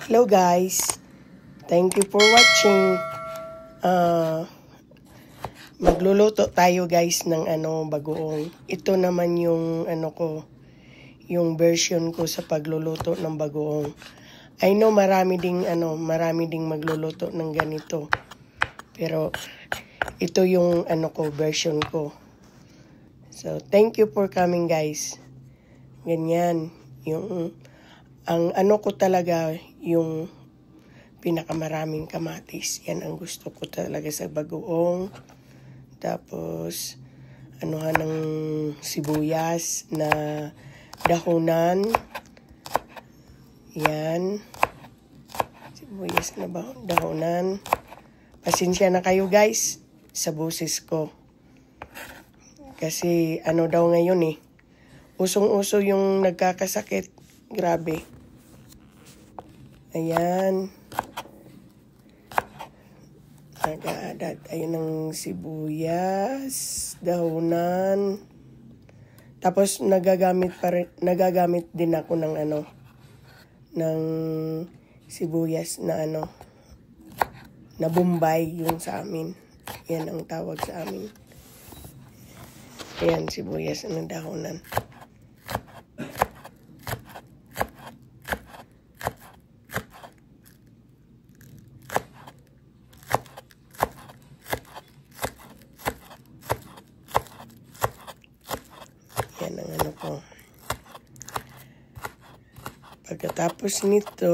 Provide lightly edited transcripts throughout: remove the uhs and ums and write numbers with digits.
Hello guys, thank you for watching. Magluluto tayo guys ng bagoong. Ito naman yung yung version ko sa pagluluto ng bagoong. I know marami ding magluluto ng ganito. Pero ito yung version ko. So thank you for coming guys. Ganyan yung ang ko talaga yung pinakamaraming kamatis. Yan ang gusto ko talaga sa bagoong. Tapos anuhan ng sibuyas na dahunan. Yan. Sibuyas na dahunan. Pasensya na kayo guys sa boses ko. Kasi daw ngayon usong-uso yung nagkakasakit. Grabe. Ayan. Nag-aadat. Ayun ng sibuyas, dahunan. Tapos nagagamit din ako ng ng sibuyas na na Bombay yung sa amin. Yan ang tawag sa amin. Ayan, sibuyas ng dahunan. Yan ang ko. Pagkatapos nito,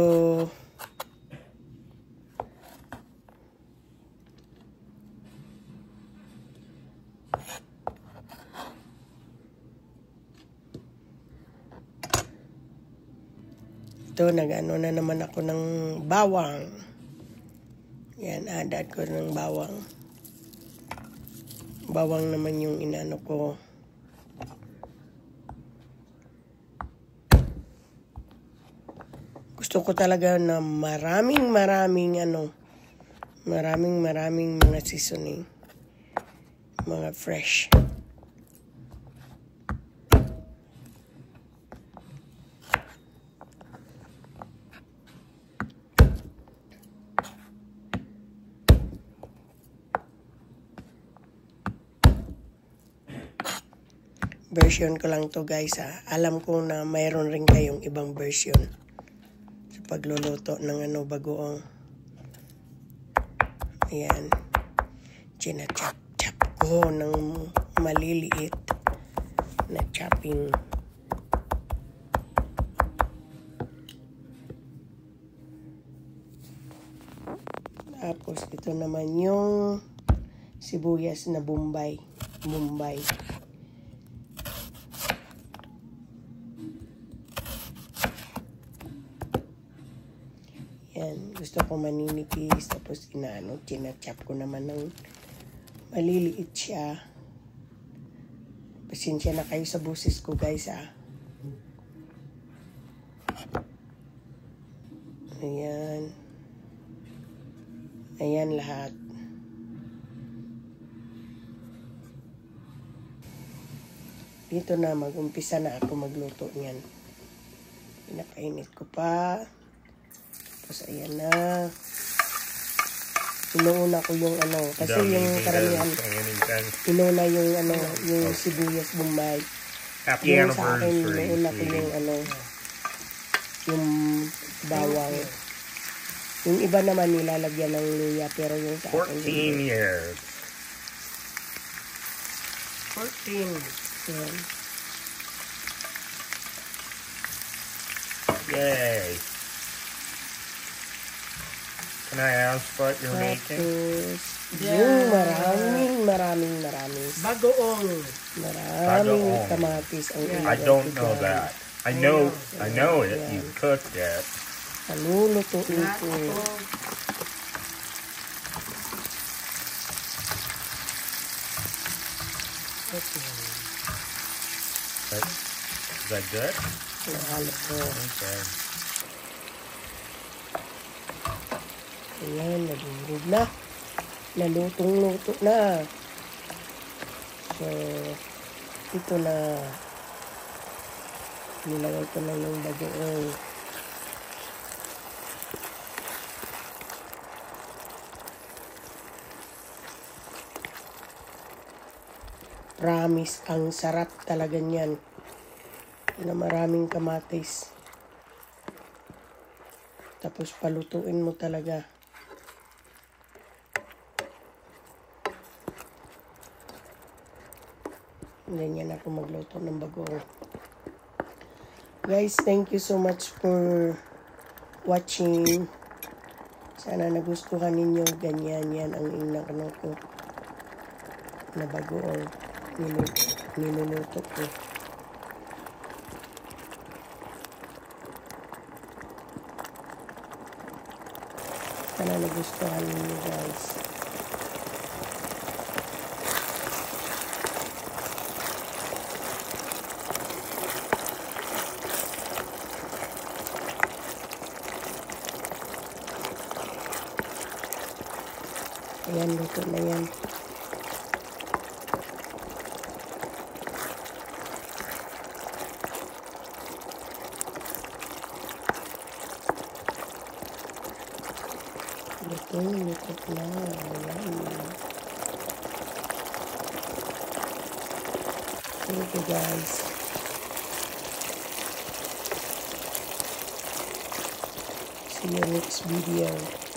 nag-ano na naman ako ng bawang. Yan, add ko ng bawang. Bawang naman yung inano ko. Gusto ko talaga na maraming mga seasoning. Mga fresh. Version ko lang to guys ha. Alam ko na mayroon rin kayong ibang version sa pagluluto ng bagoong. Ayan. China-chop ko ng maliliit na chopping. Tapos ito naman yung sibuyas na Bombay. Yan, gusto ko maninipis. Tapos chinachop ko naman ng maliliit siya. Pasensya na kayo sa boses ko guys ha. Ayan. Ayan lahat. Dito na, mag-umpisa na ako magluto niyan. Pinapainit ko pa. Tapos ayan na. Inuuna ko yung kasi yung karamihan inuna yung yung sibuyas Bombay. Yung sa akin inuuna ko yung yung bawang. Yung iba naman nilalagyan ng luya pero yung sa akin 14 years. 14. Yan. Yay. Can I ask what you're making? Yung maraming bagoong. Maraming kamatis ang I don't know that. I know it. Yeah. You cooked it. Palulutuin ko. Is that good? Nahalo ko. Okay. Ayan, nalurog na. Nalutong-luto na. So, ito na. Nilagay ko na yung bagoong. Promise, ang sarap talaga niyan. Na maraming kamatis. Tapos palutuin mo talaga. Ganyan ako magluto ng bagoong. Guys, thank you so much for watching. Sana nagustuhan ninyo. Ganyan yan ang inakano ko na bagoong niluluto ko. Sana nagustuhan ninyo guys. Ayan, luto na yan. Luto na. Ayan. Thank you guys. See you next video.